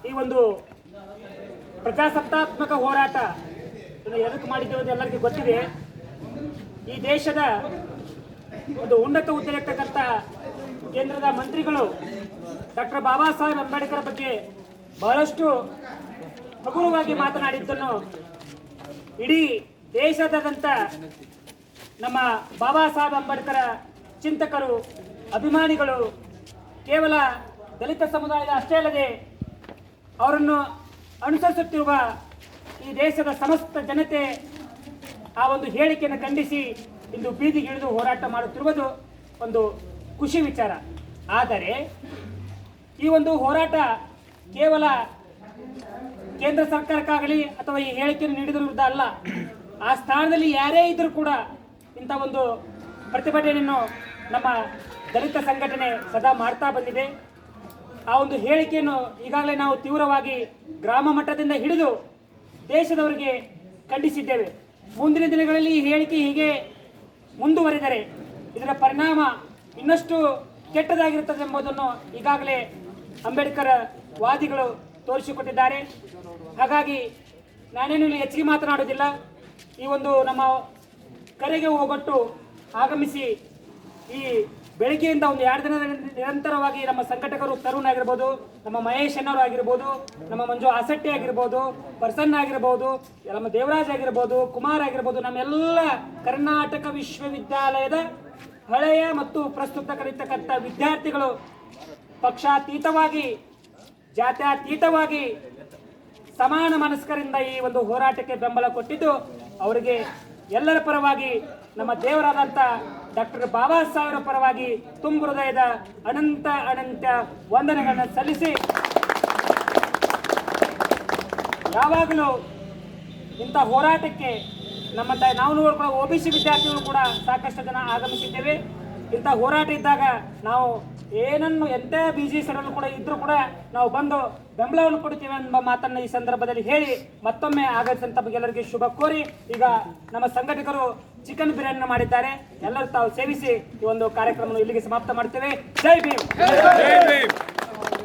ಈ ಒಂದು ಪ್ರಜಾಸತ್ತಾತ್ಮಕ ಹೋರಾಟ ಎದಕ್ಕೆ ಮಾಡಿದ್ದೇವೆ ಅಂತ ಎಲ್ಲರಿಗೂ ಗೊತ್ತಿದೆ. ಈ ದೇಶದ ಒಂದು ಉನ್ನತ ಹುದ್ದೆಯಲ್ಲಿರ್ತಕ್ಕಂಥ ಕೇಂದ್ರದ ಮಂತ್ರಿಗಳು ಡಾಕ್ಟರ್ ಬಾಬಾ ಸಾಹೇಬ್ ಅಂಬೇಡ್ಕರ್ ಬಗ್ಗೆ ಬಹಳಷ್ಟು ಹಗುರವಾಗಿ ಮಾತನಾಡಿದ್ದನ್ನು ಇಡೀ ದೇಶದಾದ್ಯಂತ ನಮ್ಮ ಬಾಬಾ ಸಾಹೇಬ್ ಅಂಬೇಡ್ಕರ್ ಚಿಂತಕರು, ಅಭಿಮಾನಿಗಳು, ಕೇವಲ ದಲಿತ ಸಮುದಾಯದ ಅಷ್ಟೇ ಅಲ್ಲದೆ ಅವರನ್ನು ಅನುಸರಿಸುತ್ತಿರುವ ಈ ದೇಶದ ಸಮಸ್ತ ಜನತೆ ಆ ಒಂದು ಹೇಳಿಕೆಯನ್ನು ಖಂಡಿಸಿ ಇಂದು ಬೀದಿಗಿಳಿದು ಹೋರಾಟ ಮಾಡುತ್ತಿರುವುದು ಒಂದು ಖುಷಿ ವಿಚಾರ. ಆದರೆ ಈ ಒಂದು ಹೋರಾಟ ಕೇವಲ ಕೇಂದ್ರ ಸರ್ಕಾರಕ್ಕಾಗಲಿ ಅಥವಾ ಈ ಹೇಳಿಕೆಯನ್ನು ನೀಡಿದ ಅಲ್ಲ. ಆ ಸ್ಥಾನದಲ್ಲಿ ಯಾರೇ ಇದ್ದರೂ ಕೂಡ ಇಂಥ ಒಂದು ಪ್ರತಿಭಟನೆಯನ್ನು ನಮ್ಮ ದಲಿತ ಸಂಘಟನೆ ಸದಾ ಮಾಡ್ತಾ ಬಂದಿದೆ. ಆ ಒಂದು ಹೇಳಿಕೆಯನ್ನು ಈಗಾಗಲೇ ನಾವು ತೀವ್ರವಾಗಿ ಗ್ರಾಮ ಮಟ್ಟದಿಂದ ಹಿಡಿದು ದೇಶದವರಿಗೆ ಖಂಡಿಸಿದ್ದೇವೆ. ಮುಂದಿನ ದಿನಗಳಲ್ಲಿ ಈ ಹೇಳಿಕೆ ಹೀಗೆ ಮುಂದುವರಿದರೆ ಇದರ ಪರಿಣಾಮ ಇನ್ನಷ್ಟು ಕೆಟ್ಟದಾಗಿರುತ್ತದೆ ಎಂಬುದನ್ನು ಈಗಾಗಲೇ ಅಂಬೇಡ್ಕರ್ ವಾದಿಗಳು ತೋರಿಸಿಕೊಟ್ಟಿದ್ದಾರೆ. ಹಾಗಾಗಿ ನಾನೇನು ಇಲ್ಲಿ ಹೆಚ್ಚಿಗೆ ಮಾತನಾಡುವುದಿಲ್ಲ. ಈ ಒಂದು ನಮ್ಮ ಕರೆಗೆ ಹೋಗೊಟ್ಟು ಆಗಮಿಸಿ ಈ ಬೆಳಗ್ಗೆಯಿಂದ ಒಂದು 2 ದಿನದ ನಿರಂತರವಾಗಿ ನಮ್ಮ ಸಂಘಟಕರು ತರುಣ್ ಆಗಿರ್ಬೋದು, ನಮ್ಮ ಮಹೇಶ್ ಅನ್ನೋರು ಆಗಿರ್ಬೋದು, ನಮ್ಮ ಮಂಜು ಆಸಟ್ಟಿ ಆಗಿರ್ಬೋದು, ಪ್ರಸನ್ನ ಆಗಿರ್ಬೋದು, ನಮ್ಮ ದೇವರಾಜ್ ಆಗಿರ್ಬೋದು, ಕುಮಾರ್ ಆಗಿರ್ಬೋದು, ನಮ್ಮೆಲ್ಲ ಕರ್ನಾಟಕ ವಿಶ್ವವಿದ್ಯಾಲಯದ ಹಳೆಯ ಮತ್ತು ಪ್ರಸ್ತುತ ಕಲಿತಕ್ಕಂಥ ವಿದ್ಯಾರ್ಥಿಗಳು ಪಕ್ಷಾತೀತವಾಗಿ, ಜಾತ್ಯತೀತವಾಗಿ ಸಮಾನ ಮನಸ್ಕರಿಂದ ಈ ಒಂದು ಹೋರಾಟಕ್ಕೆ ಬೆಂಬಲ ಕೊಟ್ಟಿದ್ದು ಅವರಿಗೆ ಎಲ್ಲರ ಪರವಾಗಿ ನಮ್ಮ ದೇವರಾದಂಥ ಡಾಕ್ಟರ್ ಬಾಬಾ ಸಾಹೇಬರ ಪರವಾಗಿ ತುಂಬ ಹೃದಯದ ಅನಂತ ಅನಂತ ವಂದನೆಗಳನ್ನು ಸಲ್ಲಿಸಿ, ಯಾವಾಗಲೂ ಇಂಥ ಹೋರಾಟಕ್ಕೆ ನಾವು ನೋಡ್ಕೊಳ್ಳೋ OBC ವಿದ್ಯಾರ್ಥಿಗಳು ಕೂಡ ಸಾಕಷ್ಟು ಜನ ಆಗಮಿಸಿದ್ದೇವೆ. ಇಂಥ ಹೋರಾಟ ಇದ್ದಾಗ ನಾವು ಏನನ್ನು ಎಂಥ ಬಿಜಿ ಸಡಲು ಕೂಡ ಇದ್ರೂ ಕೂಡ ನಾವು ಬಂದು ಬೆಂಬಲವನ್ನು ಕೊಡ್ತೀವಿ ಎಂಬ ಮಾತನ್ನು ಈ ಸಂದರ್ಭದಲ್ಲಿ ಹೇಳಿ ಮತ್ತೊಮ್ಮೆ ಆಗಮಿಸಿದಂಥ ಎಲ್ಲರಿಗೆ ಶುಭ ಕೋರಿ, ಈಗ ನಮ್ಮ ಸಂಘಟಕರು ಚಿಕನ್ ಬಿರಿಯಾನಿ ಮಾಡಿದ್ದಾರೆ. ಎಲ್ಲರೂ ತಾವು ಸೇವಿಸಿ ಈ ಒಂದು ಕಾರ್ಯಕ್ರಮವನ್ನು ಇಲ್ಲಿಗೆ ಸಮಾಪ್ತ ಮಾಡ್ತೇವೆ. ಜೈ ಭೀಮ್.